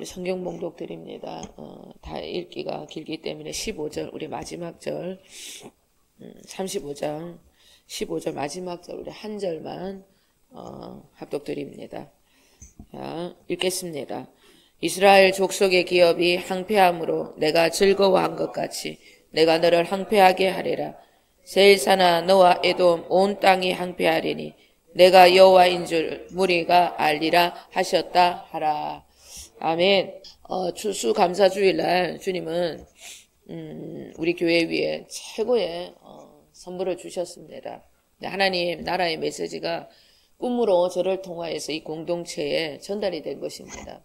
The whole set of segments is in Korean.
우리 성경 봉독 드립니다. 다 읽기가 길기 때문에 15절, 우리 마지막 절, 35장, 15절 마지막 절, 우리 한 절만, 합독 드립니다. 자, 읽겠습니다. 이스라엘 족속의 기업이 항폐함으로 내가 즐거워한 것 같이 내가 너를 항폐하게 하리라. 세일사나 너와 에돔 온 땅이 항폐하리니 내가 여호와인 줄 무리가 알리라 하셨다 하라. 아멘. 추수감사주일날 주님은 우리 교회 위에 최고의 선물을 주셨습니다. 하나님 나라의 메시지가 꿈으로 저를 통하여서 이 공동체에 전달이 된 것입니다.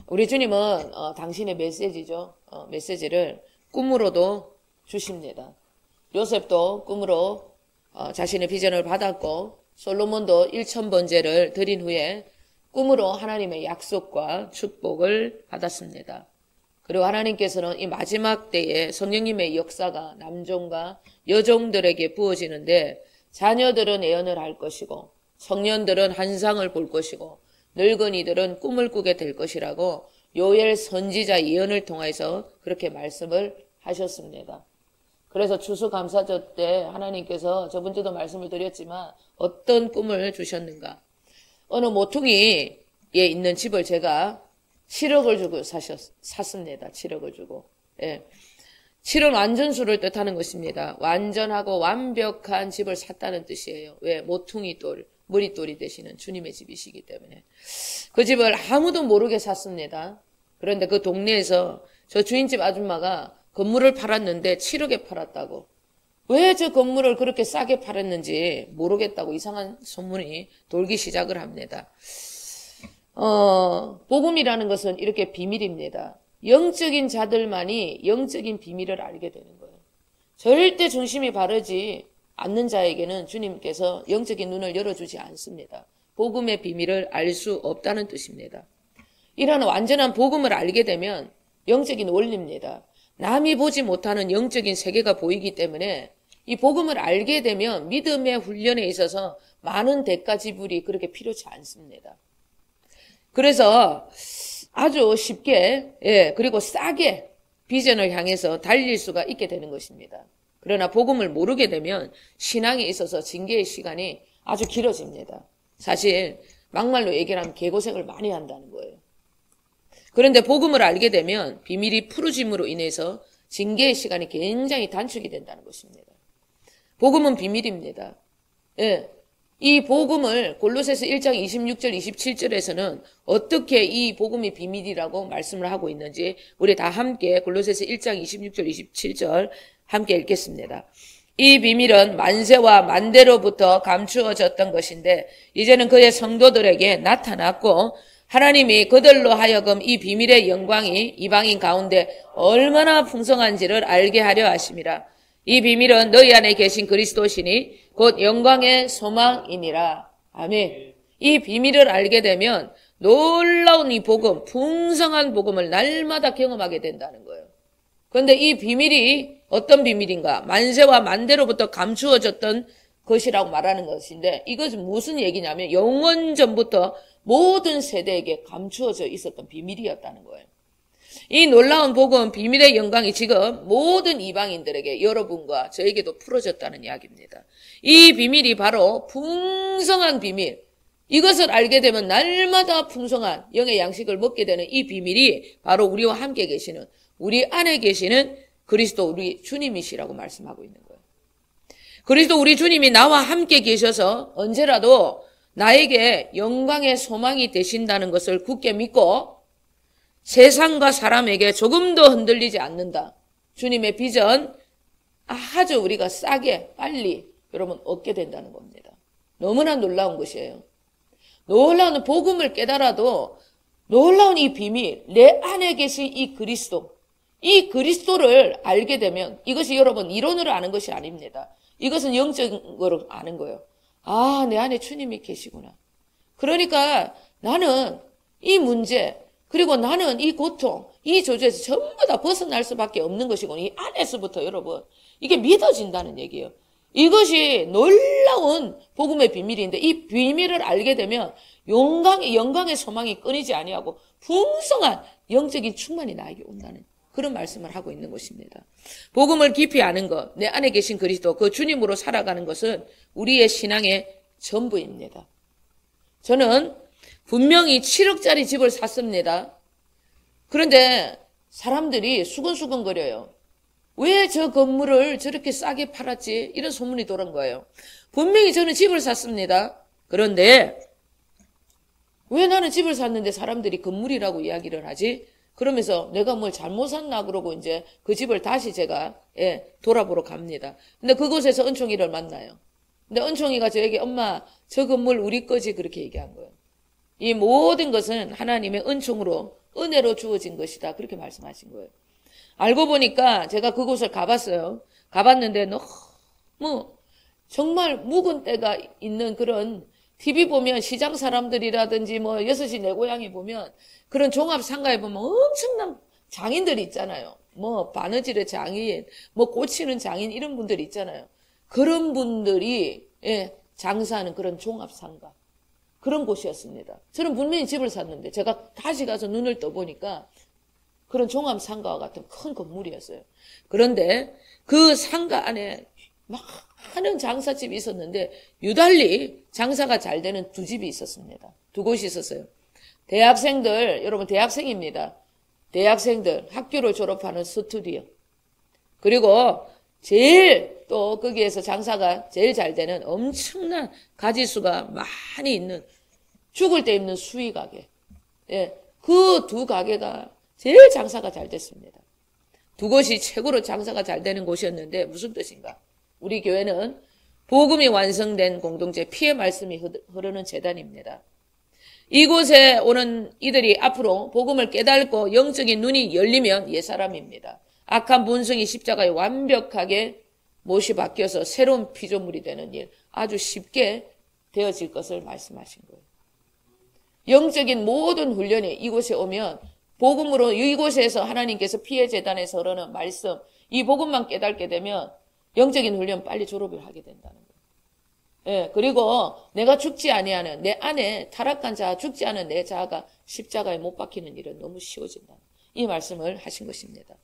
우리 주님은 당신의 메시지죠. 메시지를 꿈으로도 주십니다. 요셉도 꿈으로 자신의 비전을 받았고 솔로몬도 1000번제를 드린 후에 꿈으로 하나님의 약속과 축복을 받았습니다. 그리고 하나님께서는 이 마지막 때에 성령님의 역사가 남종과 여종들에게 부어지는데 자녀들은 예언을 할 것이고 청년들은 환상을 볼 것이고 늙은이들은 꿈을 꾸게 될 것이라고 요엘 선지자 예언을 통해서 그렇게 말씀을 하셨습니다. 그래서 추수감사절 때 하나님께서 저번주도 말씀을 드렸지만 어떤 꿈을 주셨는가? 어느 모퉁이에 있는 집을 제가 7억을 주고 샀습니다. 7억을 주고. 예. 7은 완전수를 뜻하는 것입니다. 완전하고 완벽한 집을 샀다는 뜻이에요. 왜? 모퉁이돌, 머릿돌이 되시는 주님의 집이시기 때문에. 그 집을 아무도 모르게 샀습니다. 그런데 그 동네에서 저 주인집 아줌마가 건물을 팔았는데 7억에 팔았다고. 왜 저 건물을 그렇게 싸게 팔았는지 모르겠다고 이상한 소문이 돌기 시작을 합니다. 복음이라는 것은 이렇게 비밀입니다. 영적인 자들만이 영적인 비밀을 알게 되는 거예요. 절대 중심이 바르지 않는 자에게는 주님께서 영적인 눈을 열어주지 않습니다. 복음의 비밀을 알 수 없다는 뜻입니다. 이런 완전한 복음을 알게 되면 영적인 원리입니다. 남이 보지 못하는 영적인 세계가 보이기 때문에 이 복음을 알게 되면 믿음의 훈련에 있어서 많은 대가 지불이 그렇게 필요치 않습니다. 그래서 아주 쉽게 그리고 싸게 비전을 향해서 달릴 수가 있게 되는 것입니다. 그러나 복음을 모르게 되면 신앙에 있어서 징계의 시간이 아주 길어집니다. 사실 막말로 얘기를 하면 개고생을 많이 한다는 거예요. 그런데 복음을 알게 되면 비밀이 풀어짐으로 인해서 징계의 시간이 굉장히 단축이 된다는 것입니다. 복음은 비밀입니다. 예. 이 복음을 골로새서 1장 26절 27절에서는 어떻게 이 복음이 비밀이라고 말씀을 하고 있는지 우리 다 함께 골로새서 1장 26절 27절 함께 읽겠습니다. 이 비밀은 만세와 만대로부터 감추어졌던 것인데 이제는 그의 성도들에게 나타났고 하나님이 그들로 하여금 이 비밀의 영광이 이방인 가운데 얼마나 풍성한지를 알게 하려 하심이라. 이 비밀은 너희 안에 계신 그리스도시니 곧 영광의 소망이니라. 아멘. 이 비밀을 알게 되면 놀라운 이 복음, 풍성한 복음을 날마다 경험하게 된다는 거예요. 그런데 이 비밀이 어떤 비밀인가? 만세와 만대로부터 감추어졌던 것이라고 말하는 것인데 이것은 무슨 얘기냐면 영원 전부터 모든 세대에게 감추어져 있었던 비밀이었다는 거예요. 이 놀라운 복음, 비밀의 영광이 지금 모든 이방인들에게 여러분과 저에게도 풀어졌다는 이야기입니다. 이 비밀이 바로 풍성한 비밀. 이것을 알게 되면 날마다 풍성한 영의 양식을 먹게 되는 이 비밀이 바로 우리와 함께 계시는, 우리 안에 계시는 그리스도 우리 주님이시라고 말씀하고 있는 거예요. 그리스도 우리 주님이 나와 함께 계셔서 언제라도 나에게 영광의 소망이 되신다는 것을 굳게 믿고 세상과 사람에게 조금도 흔들리지 않는다. 주님의 비전 아주 우리가 싸게 빨리 여러분 얻게 된다는 겁니다. 너무나 놀라운 것이에요. 놀라운 복음을 깨달아도 놀라운 이 비밀, 내 안에 계신 이 그리스도, 이 그리스도를 알게 되면 이것이 여러분 이론으로 아는 것이 아닙니다. 이것은 영적으로 아는 거예요. 아, 내 안에 주님이 계시구나. 그러니까 나는 이 문제, 그리고 나는 이 고통, 이 저주에서 전부 다 벗어날 수밖에 없는 것이고 이 안에서부터 여러분 이게 믿어진다는 얘기예요. 이것이 놀라운 복음의 비밀인데 이 비밀을 알게 되면 영광의 소망이 끊이지 아니하고 풍성한 영적인 충만이 나에게 온다는 그런 말씀을 하고 있는 것입니다. 복음을 깊이 아는 것, 내 안에 계신 그리스도, 그 주님으로 살아가는 것은 우리의 신앙의 전부입니다. 저는 분명히 7억짜리 집을 샀습니다. 그런데 사람들이 수근수근거려요. 왜 저 건물을 저렇게 싸게 팔았지? 이런 소문이 돌은 거예요. 분명히 저는 집을 샀습니다. 그런데 왜 나는 집을 샀는데 사람들이 건물이라고 이야기를 하지? 그러면서 내가 뭘 잘못 샀나 그러고 이제 그 집을 다시 제가 돌아보러 갑니다. 근데 그곳에서 은총이를 만나요. 근데 은총이가 저에게 엄마 저 건물 우리 거지 그렇게 얘기한 거예요. 이 모든 것은 하나님의 은총으로 은혜로 주어진 것이다 그렇게 말씀하신 거예요. 알고 보니까 제가 그곳을 가봤어요. 가봤는데 너무 정말 묵은 때가 있는 그런 TV 보면 시장 사람들이라든지 뭐 6시 내 고향에 보면 그런 종합상가에 보면 엄청난 장인들이 있잖아요. 뭐 바느질의 장인, 뭐 고치는 장인 이런 분들이 있잖아요. 그런 분들이 장사하는 그런 종합상가 그런 곳이었습니다. 저는 분명히 집을 샀는데 제가 다시 가서 눈을 떠보니까 그런 종합상가와 같은 큰 건물이었어요. 그런데 그 상가 안에 많은 장사집이 있었는데 유달리 장사가 잘 되는 두 집이 있었습니다. 두 곳이 있었어요. 대학생들, 여러분 대학생입니다. 대학생들 학교를 졸업하는 스튜디오. 그리고 제일 또 거기에서 장사가 제일 잘 되는 엄청난 가지수가 많이 있는 죽을 때 입는 수의 가게. 그 두 가게가 제일 장사가 잘 됐습니다. 두 곳이 최고로 장사가 잘 되는 곳이었는데 무슨 뜻인가? 우리 교회는 복음이 완성된 공동체 피의 말씀이 흐르는 재단입니다. 이곳에 오는 이들이 앞으로 복음을 깨닫고 영적인 눈이 열리면 옛사람입니다. 악한 본성이 십자가에 완벽하게 못이 바뀌어서 새로운 피조물이 되는 일 아주 쉽게 되어질 것을 말씀하신 거예요. 영적인 모든 훈련이 이곳에 오면 복음으로 이곳에서 하나님께서 피의 재단에서 흐르는 말씀 이 복음만 깨닫게 되면 영적인 훈련 빨리 졸업을 하게 된다는 거예요. 그리고 내가 죽지 아니하는 내 안에 타락한 자 죽지 않은 내 자아가 십자가에 못 박히는 일은 너무 쉬워진다. 이 말씀을 하신 것입니다.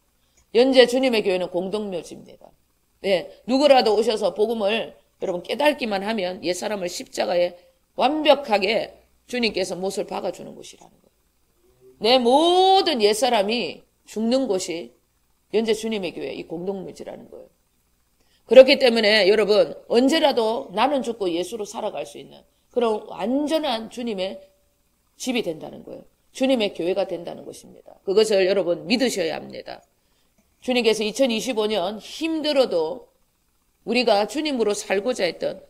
현재 주님의 교회는 공동묘지입니다. 누구라도 오셔서 복음을 여러분 깨닫기만 하면 옛사람을 십자가에 완벽하게 주님께서 못을 박아주는 곳이라는 거예요. 내 모든 옛사람이 죽는 곳이 현재 주님의 교회 이 공동묘지라는 거예요. 그렇기 때문에 여러분 언제라도 나는 죽고 예수로 살아갈 수 있는 그런 완전한 주님의 집이 된다는 거예요. 주님의 교회가 된다는 것입니다. 그것을 여러분 믿으셔야 합니다. 주님께서 2025년 힘들어도 우리가 주님으로 살고자 했던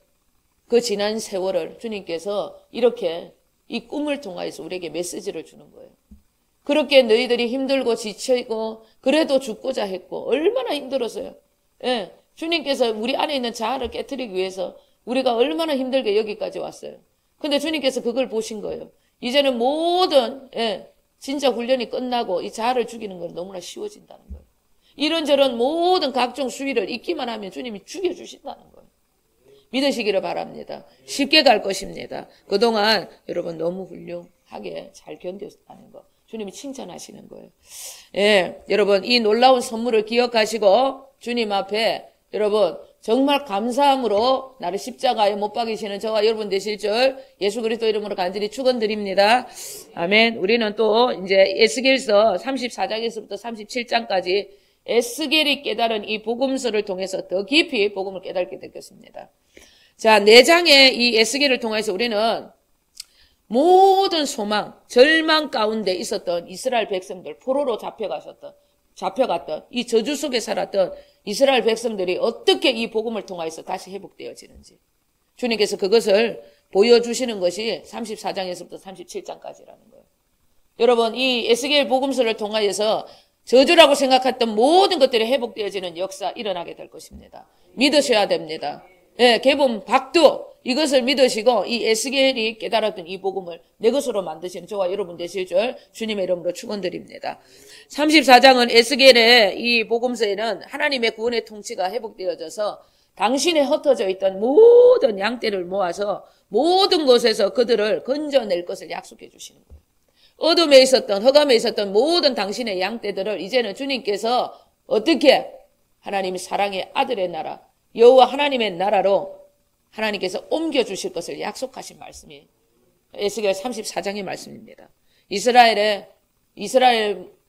그 지난 세월을 주님께서 이렇게 이 꿈을 통하여서 우리에게 메시지를 주는 거예요. 그렇게 너희들이 힘들고 지쳐있고 그래도 죽고자 했고 얼마나 힘들었어요. 주님께서 우리 안에 있는 자아를 깨트리기 위해서 우리가 얼마나 힘들게 여기까지 왔어요. 근데 주님께서 그걸 보신 거예요. 이제는 모든 진짜 훈련이 끝나고 이 자아를 죽이는 건 너무나 쉬워진다는 거예요. 이런저런 모든 각종 수위를 잊기만 하면 주님이 죽여주신다는 거예요. 믿으시기를 바랍니다. 쉽게 갈 것입니다. 그동안 여러분 너무 훌륭하게 잘 견뎠다는 거. 주님이 칭찬하시는 거예요. 여러분 이 놀라운 선물을 기억하시고 주님 앞에 여러분 정말 감사함으로 나를 십자가에 못 박이시는 저와 여러분 되실 줄 예수 그리스도 이름으로 간절히 축원드립니다. 아멘. 우리는 또 이제 에스겔서 34장에서부터 37장까지 에스겔이 깨달은 이 복음서를 통해서 더 깊이 복음을 깨닫게 되겠습니다. 자, 4장의 이 에스겔을 통해서 우리는 모든 소망, 절망 가운데 있었던 이스라엘 백성들, 포로로 잡혀갔던 이 저주 속에 살았던 이스라엘 백성들이 어떻게 이 복음을 통해서 다시 회복되어지는지 주님께서 그것을 보여주시는 것이 34장에서부터 37장까지라는 거예요. 여러분 이 에스겔 복음서를 통하여서 저주라고 생각했던 모든 것들이 회복되어지는 역사 일어나게 될 것입니다. 믿으셔야 됩니다. 개범 박두 이것을 믿으시고 이 에스겔이 깨달았던 이 복음을 내 것으로 만드시는 저와 여러분 되실 줄 주님의 이름으로 축원드립니다. 34장은 에스겔의 이 복음서에는 하나님의 구원의 통치가 회복되어져서 당신의 흩어져 있던 모든 양떼를 모아서 모든 곳에서 그들을 건져낼 것을 약속해 주시는 거예요. 어둠에 있었던, 흑암에 있었던 모든 당신의 양떼들을 이제는 주님께서 어떻게 하나님의 사랑의 아들의 나라, 여호와 하나님의 나라로 하나님께서 옮겨주실 것을 약속하신 말씀이 에스겔 34장의 말씀입니다. 이스라엘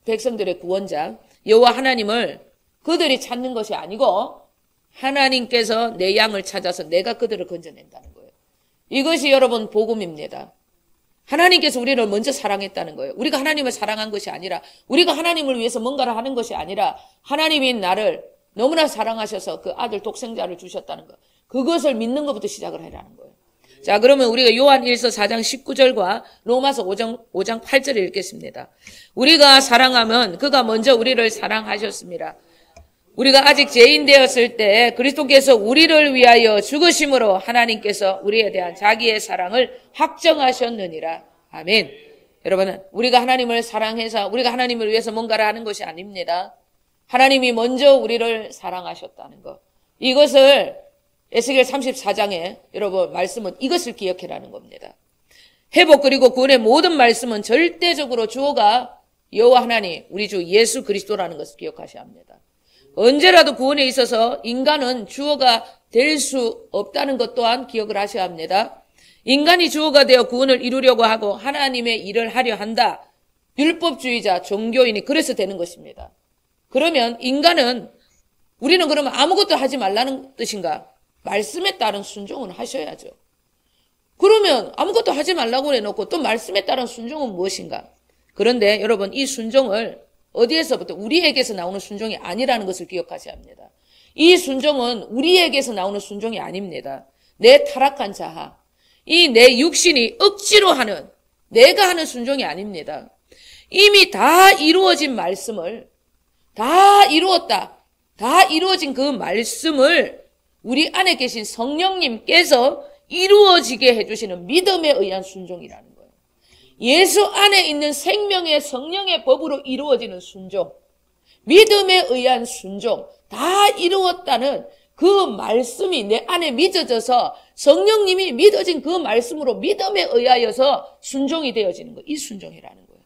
백성들의 구원자 여호와 하나님을 그들이 찾는 것이 아니고 하나님께서 내 양을 찾아서 내가 그들을 건져낸다는 거예요. 이것이 여러분 복음입니다. 하나님께서 우리를 먼저 사랑했다는 거예요. 우리가 하나님을 사랑한 것이 아니라, 우리가 하나님을 위해서 뭔가를 하는 것이 아니라 하나님이 나를 너무나 사랑하셔서 그 아들 독생자를 주셨다는 것, 그것을 믿는 것부터 시작을 하라는 거예요. 자, 그러면 우리가 요한일서 4장 19절과 로마서 5장 8절을 읽겠습니다. 우리가 사랑하면 그가 먼저 우리를 사랑하셨습니다. 우리가 아직 죄인 되었을 때 그리스도께서 우리를 위하여 죽으심으로 하나님께서 우리에 대한 자기의 사랑을 확정하셨느니라. 아멘. 여러분, 우리가 하나님을 사랑해서 우리가 하나님을 위해서 뭔가를 하는 것이 아닙니다. 하나님이 먼저 우리를 사랑하셨다는 것. 이것을 에스겔 34장에 여러분 말씀은 이것을 기억해라는 겁니다. 회복 그리고 구원의 모든 말씀은 절대적으로 주어가 여호와 하나님, 우리 주 예수 그리스도라는 것을 기억하셔야 합니다. 언제라도 구원에 있어서 인간은 주어가 될 수 없다는 것 또한 기억을 하셔야 합니다. 인간이 주어가 되어 구원을 이루려고 하고 하나님의 일을 하려 한다. 율법주의자, 종교인이 그래서 되는 것입니다. 그러면 우리는 그러면 아무것도 하지 말라는 뜻인가? 말씀에 따른 순종은 하셔야죠. 그러면 아무것도 하지 말라고 해놓고 또 말씀에 따른 순종은 무엇인가? 그런데 여러분, 이 순종을 어디에서부터? 우리에게서 나오는 순종이 아니라는 것을 기억하셔야 합니다. 이 순종은 우리에게서 나오는 순종이 아닙니다. 내 타락한 자아, 이 내 육신이 억지로 하는, 내가 하는 순종이 아닙니다. 이미 다 이루어진 말씀을, 다 이루었다, 다 이루어진 그 말씀을 우리 안에 계신 성령님께서 이루어지게 해주시는 믿음에 의한 순종이라는 거예요. 예수 안에 있는 생명의 성령의 법으로 이루어지는 순종, 믿음에 의한 순종, 다 이루었다는 그 말씀이 내 안에 믿어져서 성령님이 믿어진 그 말씀으로 믿음에 의하여서 순종이 되어지는 거예요. 이 순종이라는 거예요.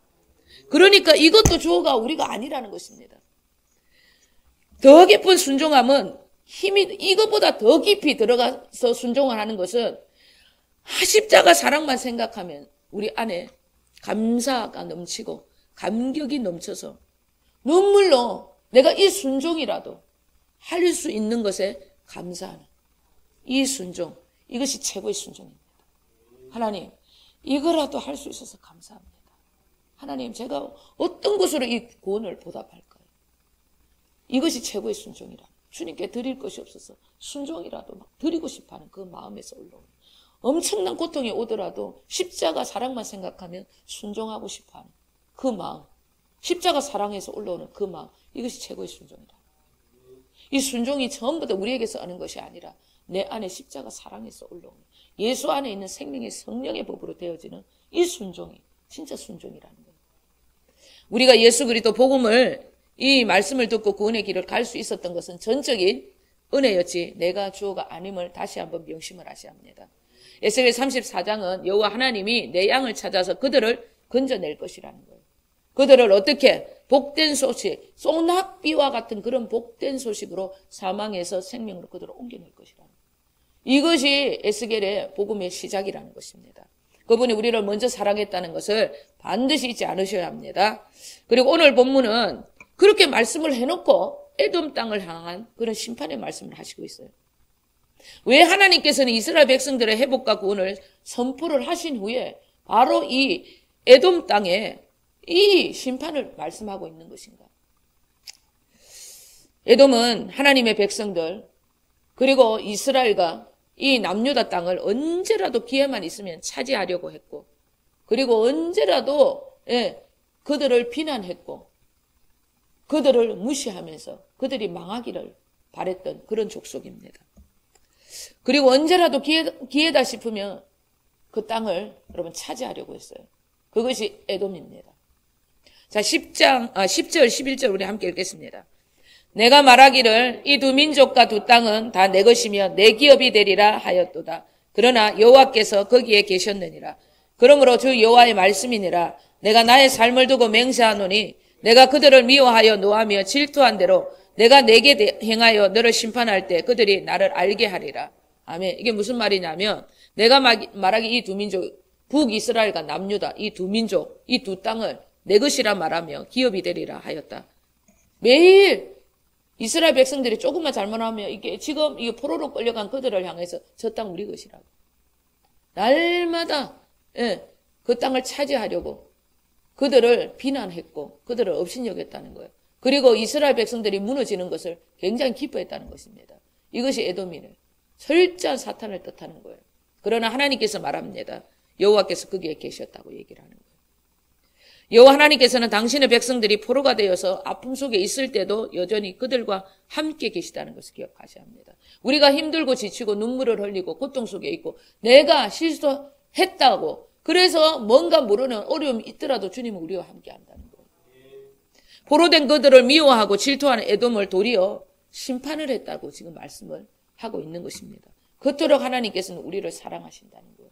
그러니까 이것도 주어가 우리가 아니라는 것입니다. 더 깊은 순종함은 이것보다 더 깊이 들어가서 순종을 하는 것은 십자가 사랑만 생각하면 우리 안에 감사가 넘치고 감격이 넘쳐서 눈물로 내가 이 순종이라도 할 수 있는 것에 감사하는 이 순종, 이것이 최고의 순종입니다. 하나님, 이거라도 할 수 있어서 감사합니다. 하나님, 제가 어떤 것으로 이 구원을 보답할까요? 이것이 최고의 순종이라. 주님께 드릴 것이 없어서 순종이라도 막 드리고 싶어하는 그 마음에서 올라오는, 엄청난 고통이 오더라도 십자가 사랑만 생각하면 순종하고 싶어하는 그 마음, 십자가 사랑에서 올라오는 그 마음, 이것이 최고의 순종이다. 이 순종이 전부 다 우리에게서 오는 것이 아니라 내 안에 십자가 사랑에서 올라오는, 예수 안에 있는 생명의 성령의 법으로 되어지는 이 순종이 진짜 순종이라는 거예요. 우리가 예수 그리스도 복음을, 이 말씀을 듣고 구원의 길을 갈 수 있었던 것은 전적인 은혜였지 내가 주어가 아님을 다시 한번 명심을 하셔야 합니다. 에스겔 34장은 여호와 하나님이 내 양을 찾아서 그들을 건져낼 것이라는 거예요. 그들을 어떻게? 복된 소식, 소낙비와 같은 그런 복된 소식으로 사망에서 생명으로 그들을 옮겨낼 것이라는 거예요. 이것이 에스겔의 복음의 시작이라는 것입니다. 그분이 우리를 먼저 사랑했다는 것을 반드시 잊지 않으셔야 합니다. 그리고 오늘 본문은 그렇게 말씀을 해놓고 에돔 땅을 향한 그런 심판의 말씀을 하시고 있어요. 왜 하나님께서는 이스라엘 백성들의 회복과 구원을 선포를 하신 후에 바로 이 에돔 땅에 이 심판을 말씀하고 있는 것인가? 에돔은 하나님의 백성들, 그리고 이스라엘과 이 남유다 땅을 언제라도 기회만 있으면 차지하려고 했고, 그리고 언제라도 그들을 비난했고 그들을 무시하면서 그들이 망하기를 바랬던 그런 족속입니다. 그리고 언제라도 기회다 싶으면 그 땅을 여러분 차지하려고 했어요. 그것이 에돔입니다. 자, 10절, 11절 우리 함께 읽겠습니다. 내가 말하기를 이 두 민족과 두 땅은 다 내 것이며 내 기업이 되리라 하였도다. 그러나 여호와께서 거기에 계셨느니라. 그러므로 주 여호와의 말씀이니라. 내가 나의 삶을 두고 맹세하노니 내가 그들을 미워하여 노하며 질투한 대로 내가 내게 행하여 너를 심판할 때 그들이 나를 알게 하리라. 아멘. 이게 무슨 말이냐면 내가 말하기 이 두 민족, 북이스라엘과 남유다, 이 두 민족, 이 두 땅을 내 것이라 말하며 기업이 되리라 하였다. 매일 이스라엘 백성들이 조금만 잘못하면 이게 지금 이게 포로로 끌려간 그들을 향해서 저 땅 우리 것이라고. 날마다 그 땅을 차지하려고 그들을 비난했고 그들을 업신여겼다는 거예요. 그리고 이스라엘 백성들이 무너지는 것을 굉장히 기뻐했다는 것입니다. 이것이 에돔이네. 철저한 사탄을 뜻하는 거예요. 그러나 하나님께서 말합니다. 여호와께서 거기에 계셨다고 얘기를 하는 거예요. 여호와 하나님께서는 당신의 백성들이 포로가 되어서 아픔 속에 있을 때도 여전히 그들과 함께 계시다는 것을 기억하셔야 합니다. 우리가 힘들고 지치고 눈물을 흘리고 고통 속에 있고 내가 실수했다고 그래서 뭔가 모르는 어려움이 있더라도 주님은 우리와 함께 한다는 거예요. 포로된 그들을 미워하고 질투하는 에돔을 도리어 심판을 했다고 지금 말씀을 하고 있는 것입니다. 그토록 하나님께서는 우리를 사랑하신다는 거예요.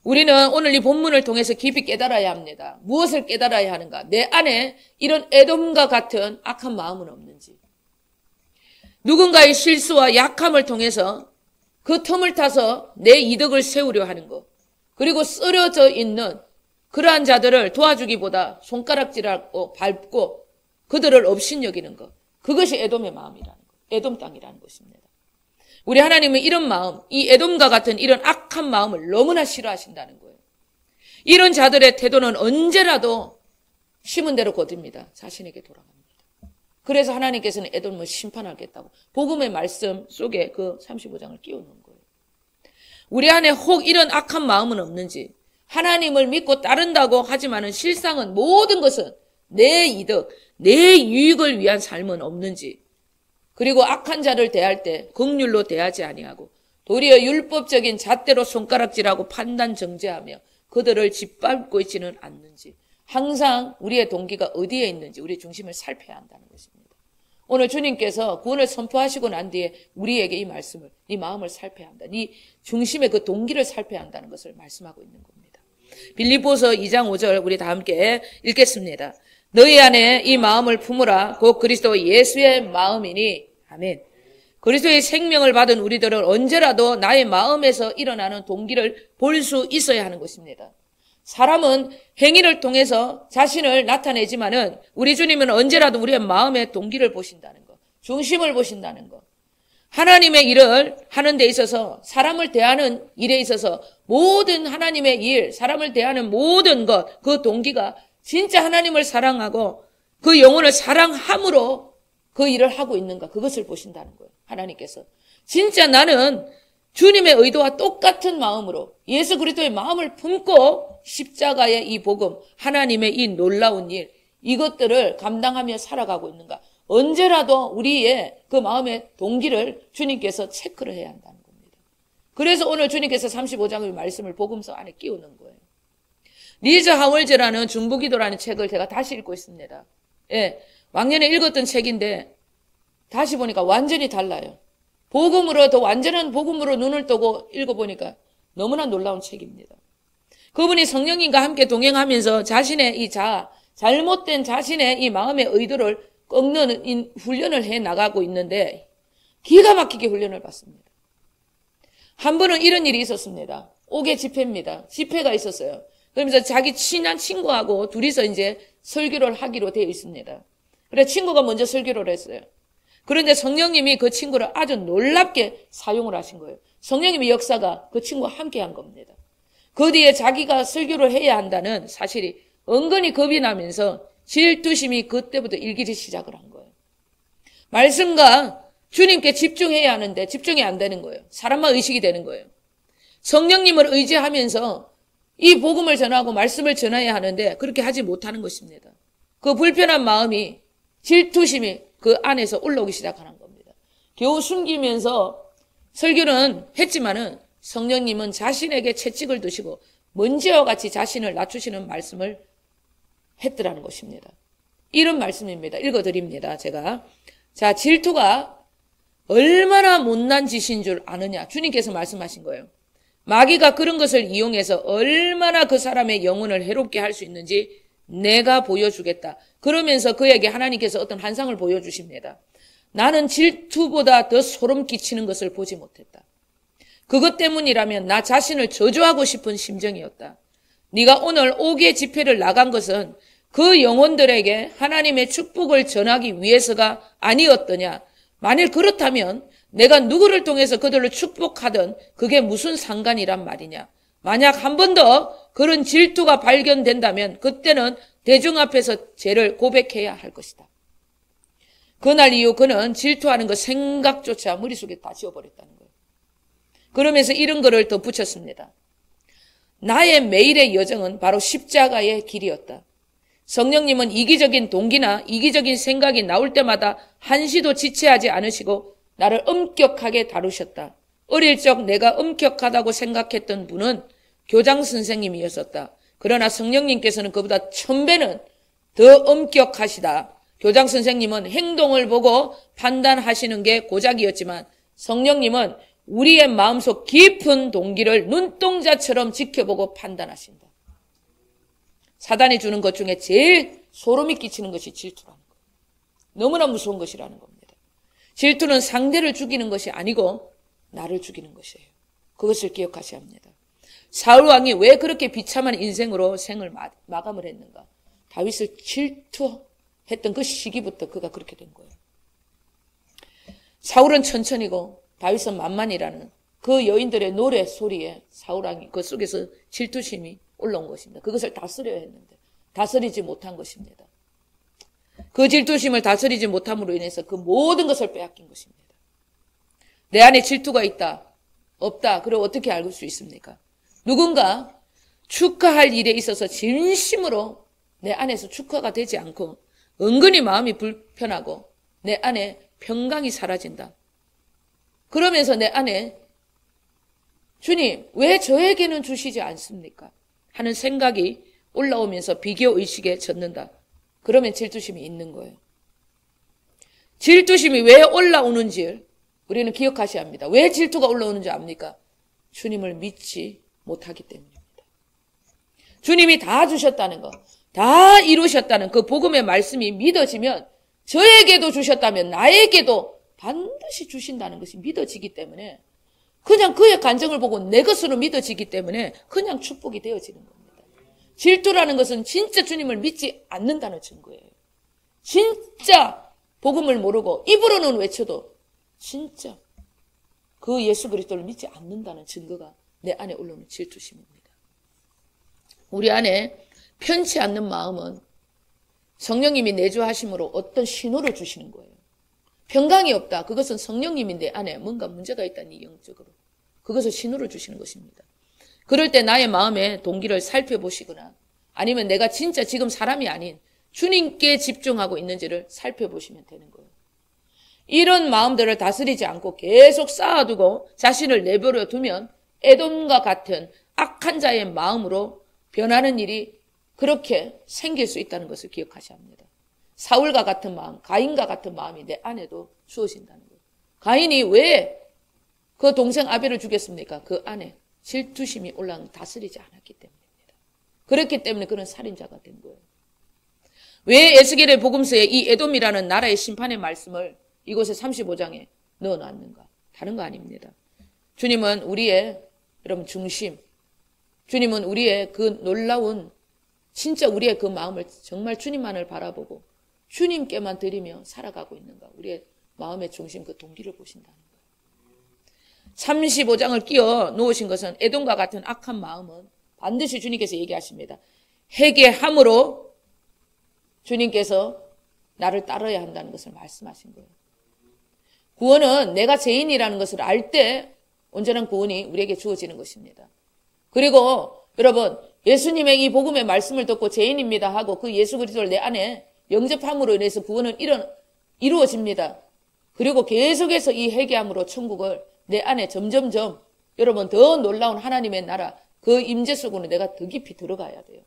우리는 오늘 이 본문을 통해서 깊이 깨달아야 합니다. 무엇을 깨달아야 하는가? 내 안에 이런 에돔과 같은 악한 마음은 없는지. 누군가의 실수와 약함을 통해서 그 틈을 타서 내 이득을 세우려 하는 것. 그리고 쓰러져 있는 그러한 자들을 도와주기보다 손가락질하고 밟고 그들을 업신여기는 것. 그것이 에돔의 마음이라는 것. 에돔 땅이라는 것입니다. 우리 하나님은 이런 마음, 이 에돔과 같은 이런 악한 마음을 너무나 싫어하신다는 거예요. 이런 자들의 태도는 언제라도 심은 대로 거둡니다. 자신에게 돌아갑니다. 그래서 하나님께서는 에돔을 심판하겠다고 복음의 말씀 속에 그 35장을 끼워놓은 거예요. 우리 안에 혹 이런 악한 마음은 없는지, 하나님을 믿고 따른다고 하지만은 실상은 모든 것은 내 이득, 내 유익을 위한 삶은 없는지, 그리고 악한 자를 대할 때 긍휼로 대하지 아니하고 도리어 율법적인 잣대로 손가락질하고 판단 정죄하며 그들을 짓밟고 있지는 않는지, 항상 우리의 동기가 어디에 있는지 우리의 중심을 살펴야 한다는 것입니다. 오늘 주님께서 구원을 선포하시고 난 뒤에 우리에게 이 말씀을, 네 마음을 살펴야 한다. 네 중심의 그 동기를 살펴야 한다는 것을 말씀하고 있는 겁니다. 빌립보서 2장 5절 우리 다 함께 읽겠습니다. 너희 안에 이 마음을 품으라. 곧 그리스도 예수의 마음이니. 아멘. 그리스도의 생명을 받은 우리들은 언제라도 나의 마음에서 일어나는 동기를 볼 수 있어야 하는 것입니다. 사람은 행위를 통해서 자신을 나타내지만은 우리 주님은 언제라도 우리의 마음의 동기를 보신다는 것, 중심을 보신다는 것. 하나님의 일을 하는 데 있어서, 사람을 대하는 일에 있어서 모든 하나님의 일, 사람을 대하는 모든 것, 그 동기가 진짜 하나님을 사랑하고 그 영혼을 사랑함으로 그 일을 하고 있는가, 그것을 보신다는 거예요. 하나님께서 진짜 나는 주님의 의도와 똑같은 마음으로 예수 그리스도의 마음을 품고 십자가의 이 복음, 하나님의 이 놀라운 일, 이것들을 감당하며 살아가고 있는가. 언제라도 우리의 그 마음의 동기를 주님께서 체크를 해야 한다는 겁니다. 그래서 오늘 주님께서 35장의 말씀을 복음서 안에 끼우는 거예요. 리즈 하월즈라는 중보기도라는 책을 제가 다시 읽고 있습니다. 예, 왕년에 읽었던 책인데 다시 보니까 완전히 달라요. 복음으로, 더 완전한 복음으로 눈을 뜨고 읽어보니까 너무나 놀라운 책입니다. 그분이 성령님과 함께 동행하면서 자신의 이 잘못된 자신의 이 마음의 의도를 꺾는 훈련을 해 나가고 있는데 기가 막히게 훈련을 받습니다. 한 번은 이런 일이 있었습니다. 옥외 집회입니다. 집회가 있었어요. 그러면서 자기 친한 친구하고 둘이서 이제 설교를 하기로 되어 있습니다. 그래 친구가 먼저 설교를 했어요. 그런데 성령님이 그 친구를 아주 놀랍게 사용을 하신 거예요. 성령님의 역사가 그 친구와 함께 한 겁니다. 그 뒤에 자기가 설교를 해야 한다는 사실이 은근히 겁이 나면서 질투심이 그때부터 일기를 시작을 한 거예요. 말씀과 주님께 집중해야 하는데 집중이 안 되는 거예요. 사람만 의식이 되는 거예요. 성령님을 의지하면서 이 복음을 전하고 말씀을 전해야 하는데 그렇게 하지 못하는 것입니다. 그 불편한 마음이, 질투심이 그 안에서 올라오기 시작하는 겁니다. 겨우 숨기면서 설교는 했지만은 성령님은 자신에게 채찍을 드시고 먼지와 같이 자신을 낮추시는 말씀을 했더라는 것입니다. 이런 말씀입니다. 읽어드립니다. 제가. 자, 질투가 얼마나 못난 짓인 줄 아느냐. 주님께서 말씀하신 거예요. 마귀가 그런 것을 이용해서 얼마나 그 사람의 영혼을 해롭게 할 수 있는지 내가 보여주겠다. 그러면서 그에게 하나님께서 어떤 환상을 보여주십니다. 나는 질투보다 더 소름 끼치는 것을 보지 못했다. 그것 때문이라면 나 자신을 저주하고 싶은 심정이었다. 네가 오늘 5개 집회를 나간 것은 그 영혼들에게 하나님의 축복을 전하기 위해서가 아니었더냐. 만일 그렇다면 내가 누구를 통해서 그들을 축복하든 그게 무슨 상관이란 말이냐. 만약 한 번 더 그런 질투가 발견된다면 그때는 대중 앞에서 죄를 고백해야 할 것이다. 그날 이후 그는 질투하는 것 생각조차 머릿속에 다 지워버렸다는 거예요. 그러면서 이런 거를 더 붙였습니다. 나의 매일의 여정은 바로 십자가의 길이었다. 성령님은 이기적인 동기나 이기적인 생각이 나올 때마다 한시도 지체하지 않으시고 나를 엄격하게 다루셨다. 어릴 적 내가 엄격하다고 생각했던 분은 교장 선생님이었었다. 그러나 성령님께서는 그보다 1000배는 더 엄격하시다. 교장 선생님은 행동을 보고 판단하시는 게 고작이었지만 성령님은 우리의 마음속 깊은 동기를 눈동자처럼 지켜보고 판단하신다. 사단이 주는 것 중에 제일 소름이 끼치는 것이 질투라는 거예요. 너무나 무서운 것이라는 겁니다. 질투는 상대를 죽이는 것이 아니고 나를 죽이는 것이에요. 그것을 기억하셔야 합니다. 사울 왕이 왜 그렇게 비참한 인생으로 생을 마감을 했는가? 다윗을 질투했던 그 시기부터 그가 그렇게 된 거예요. 사울은 천천히고 다윗은 만만이라는 그 여인들의 노래 소리에 사울 왕이 그 속에서 질투심이 올라온 것입니다. 그것을 다스려야 했는데 다스리지 못한 것입니다. 그 질투심을 다스리지 못함으로 인해서 그 모든 것을 빼앗긴 것입니다. 내 안에 질투가 있다, 없다. 그럼 어떻게 알 수 있습니까? 누군가 축하할 일에 있어서 진심으로 내 안에서 축하가 되지 않고 은근히 마음이 불편하고 내 안에 평강이 사라진다. 그러면서 내 안에 주님 왜 저에게는 주시지 않습니까? 하는 생각이 올라오면서 비교의식에 젖는다. 그러면 질투심이 있는 거예요. 질투심이 왜 올라오는지 우리는 기억하셔야 합니다. 왜 질투가 올라오는지 압니까? 주님을 믿지 못하기 때문입니다. 주님이 다 주셨다는 거, 다 이루셨다는 그 복음의 말씀이 믿어지면 저에게도 주셨다면 나에게도 반드시 주신다는 것이 믿어지기 때문에 그냥 그의 간증을 보고 내 것으로 믿어지기 때문에 그냥 축복이 되어지는 겁니다. 질투라는 것은 진짜 주님을 믿지 않는다는 증거예요. 진짜 복음을 모르고 입으로는 외쳐도 진짜 그 예수 그리스도를 믿지 않는다는 증거가 내 안에 올라오는 질투심입니다. 우리 안에 편치 않는 마음은 성령님이 내주하심으로 어떤 신호를 주시는 거예요. 평강이 없다. 그것은 성령님이 내 안에 뭔가 문제가 있다니 영적으로. 그것을 신호를 주시는 것입니다. 그럴 때 나의 마음의 동기를 살펴보시거나 아니면 내가 진짜 지금 사람이 아닌 주님께 집중하고 있는지를 살펴보시면 되는 거예요. 이런 마음들을 다스리지 않고 계속 쌓아두고 자신을 내버려 두면 에돔과 같은 악한 자의 마음으로 변하는 일이 그렇게 생길 수 있다는 것을 기억하셔야 합니다. 사울과 같은 마음, 가인과 같은 마음이 내 안에도 주어진다는 거예요. 가인이 왜 그 동생 아벨을 죽였습니까? 그 안에 질투심이 올라온 다스리지 않았기 때문입니다. 그렇기 때문에 그런 살인자가 된 거예요. 왜 에스겔의 복음서에 이 에돔이라는 나라의 심판의 말씀을 이곳에 35장에 넣어놨는가? 다른 거 아닙니다. 주님은 우리의 여러분 중심, 주님은 우리의 그 놀라운 진짜 우리의 그 마음을 정말 주님만을 바라보고 주님께만 드리며 살아가고 있는가? 우리의 마음의 중심 그 동기를 보신다는 거예요. 35장을 끼워 놓으신 것은 에돔과 같은 악한 마음은 반드시 주님께서 얘기하십니다. 회개함으로 주님께서 나를 따라야 한다는 것을 말씀하신 거예요. 구원은 내가 죄인이라는 것을 알 때 온전한 구원이 우리에게 주어지는 것입니다. 그리고 여러분 예수님의 이 복음의 말씀을 듣고 죄인입니다 하고 그 예수 그리스도를 내 안에 영접함으로 인해서 구원은 이루어집니다. 그리고 계속해서 이 회개함으로 천국을 내 안에 점점점 여러분 더 놀라운 하나님의 나라 그 임재 속으로 내가 더 깊이 들어가야 돼요.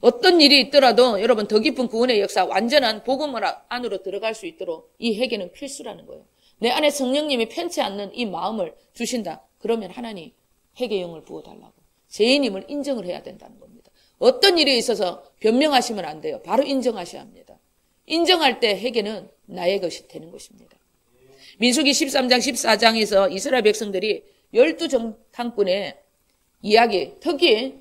어떤 일이 있더라도 여러분 더 깊은 구원의 역사, 완전한 복음 안으로 들어갈 수 있도록 이 회개는 필수라는 거예요. 내 안에 성령님이 편치 않는 이 마음을 주신다. 그러면 하나님 회개의 영을 부어달라고. 죄인임을 인정을 해야 된다는 겁니다. 어떤 일이 있어서 변명하시면 안 돼요. 바로 인정하셔야 합니다. 인정할 때 회개는 나의 것이 되는 것입니다. 민수기 13장 14장에서 이스라엘 백성들이 12정탐꾼의 이야기, 특히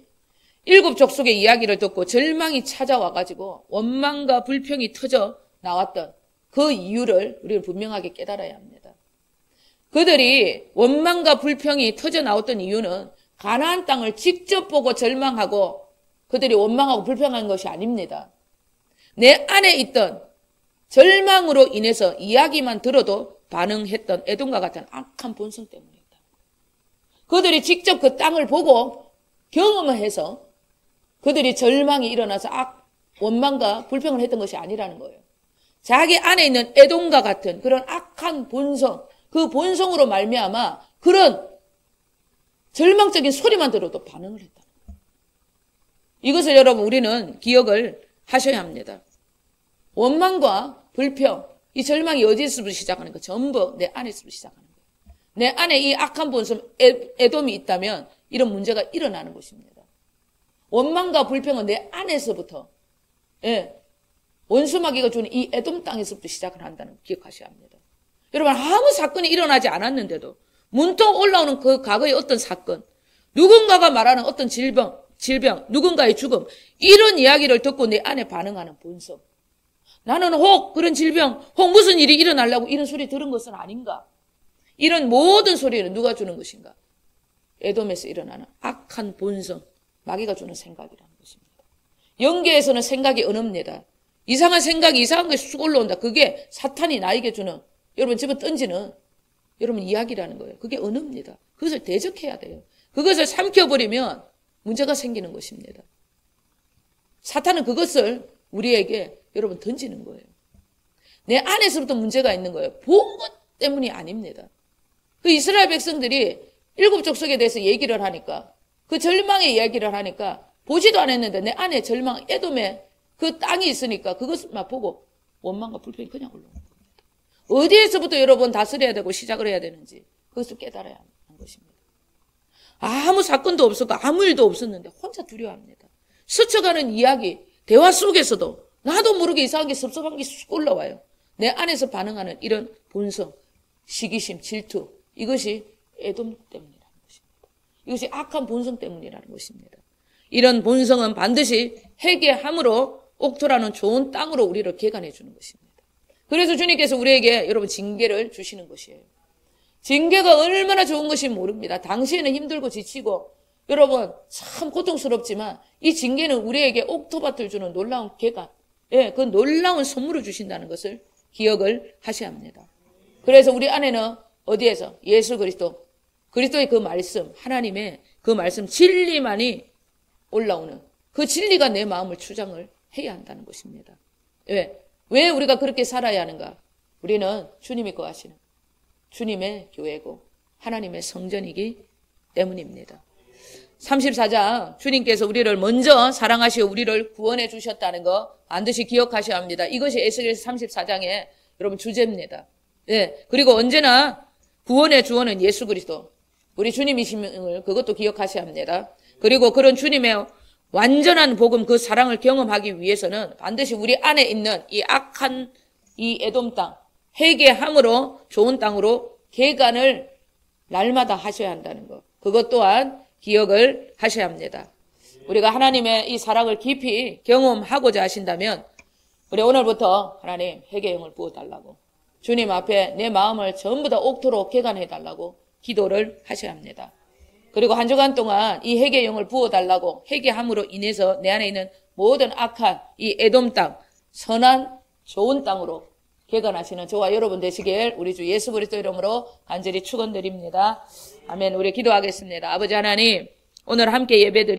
7 족속의 이야기를 듣고 절망이 찾아와가지고 원망과 불평이 터져 나왔던 그 이유를 우리는 분명하게 깨달아야 합니다. 그들이 원망과 불평이 터져 나왔던 이유는 가나안 땅을 직접 보고 절망하고 그들이 원망하고 불평한 것이 아닙니다. 내 안에 있던 절망으로 인해서 이야기만 들어도 반응했던 에돔과 같은 악한 본성 때문이다. 그들이 직접 그 땅을 보고 경험을 해서 그들이 절망이 일어나서 원망과 불평을 했던 것이 아니라는 거예요. 자기 안에 있는 에돔과 같은 그런 악한 본성, 그 본성으로 말미암아 그런 절망적인 소리만 들어도 반응을 했다. 이것을 여러분 우리는 기억을 하셔야 합니다. 원망과 불평, 이 절망이 어디서부터 시작하는 거? 전부 내 안에서부터 시작하는 거예요. 내 안에 이 악한 본성, 에돔이 있다면 이런 문제가 일어나는 것입니다. 원망과 불평은 내 안에서부터, 원수마귀가 주는 이 에돔 땅에서부터 시작을 한다는 거 기억하셔야 합니다. 여러분 아무 사건이 일어나지 않았는데도 문득 올라오는 그 과거의 어떤 사건, 누군가가 말하는 어떤 질병, 누군가의 죽음, 이런 이야기를 듣고 내 안에 반응하는 본성. 나는 혹 그런 질병, 혹 무슨 일이 일어나려고 이런 소리 들은 것은 아닌가? 이런 모든 소리는 누가 주는 것인가? 에돔에서 일어나는 악한 본성, 마귀가 주는 생각이라는 것입니다. 영계에서는 생각이 은읍니다. 이상한 생각이 이상한 것이 쑥 올라온다. 그게 사탄이 나에게 주는, 여러분 집어 던지는 여러분 이야기라는 거예요. 그게 은읍니다. 그것을 대적해야 돼요. 그것을 삼켜버리면 문제가 생기는 것입니다. 사탄은 그것을 우리에게 여러분 던지는 거예요. 내 안에서부터 문제가 있는 거예요. 본 것 때문이 아닙니다. 그 이스라엘 백성들이 7 족속에 대해서 얘기를 하니까, 그 절망의 이야기를 하니까 보지도 않았는데 내 안에 절망, 에돔에 그 땅이 있으니까 그것만 보고 원망과 불평이 그냥 올라오는 겁니다. 어디에서부터 여러분 다스려야 되고 시작을 해야 되는지 그것을 깨달아야 하는 것입니다. 아무 사건도 없었고 아무 일도 없었는데 혼자 두려워합니다. 스쳐가는 이야기, 대화 속에서도 나도 모르게 이상한 게 섭섭한 게 쑥 올라와요. 내 안에서 반응하는 이런 본성, 시기심, 질투, 이것이 에돔 때문이라는 것입니다. 이것이 악한 본성 때문이라는 것입니다. 이런 본성은 반드시 회개함으로 옥토라는 좋은 땅으로 우리를 개간해 주는 것입니다. 그래서 주님께서 우리에게 여러분 징계를 주시는 것이에요. 징계가 얼마나 좋은 것인지 모릅니다. 당시에는 힘들고 지치고 여러분 참 고통스럽지만 이 징계는 우리에게 옥토밭을 주는 놀라운 개간, 그 놀라운 선물을 주신다는 것을 기억을 하셔야 합니다. 그래서 우리 안에는 어디에서? 예수 그리스도의 그 말씀, 하나님의 그 말씀 진리만이 올라오는 그 진리가 내 마음을 주장을 해야 한다는 것입니다. 왜 우리가 그렇게 살아야 하는가? 우리는 주님이 거하시는 주님의 교회고 하나님의 성전이기 때문입니다. 34장 주님께서 우리를 먼저 사랑하시고 우리를 구원해 주셨다는 거 반드시 기억하셔야 합니다. 이것이 에스겔서 34장의 여러분 주제입니다. 그리고 언제나 구원의 주원은 예수 그리스도, 우리 주님이심을 그것도 기억하셔야 합니다. 그리고 그런 주님의 완전한 복음, 그 사랑을 경험하기 위해서는 반드시 우리 안에 있는 이 악한 이 에돔 땅, 회개함으로 좋은 땅으로 개간을 날마다 하셔야 한다는 것. 그것 또한 기억을 하셔야 합니다. 우리가 하나님의 이 사랑을 깊이 경험하고자 하신다면 우리 오늘부터 하나님 회개의 영을 부어달라고 주님 앞에 내 마음을 전부 다 옥토로 개간해달라고 기도를 하셔야 합니다. 그리고 한 주간 동안 이 회개의 영을 부어달라고 회개함으로 인해서 내 안에 있는 모든 악한 이 에돔 땅, 선한 좋은 땅으로 개간하시는 저와 여러분 되시길 우리 주 예수 그리스도 이름으로 간절히 축원드립니다. 아멘. 우리 기도하겠습니다. 아버지 하나님, 오늘 함께 예배드리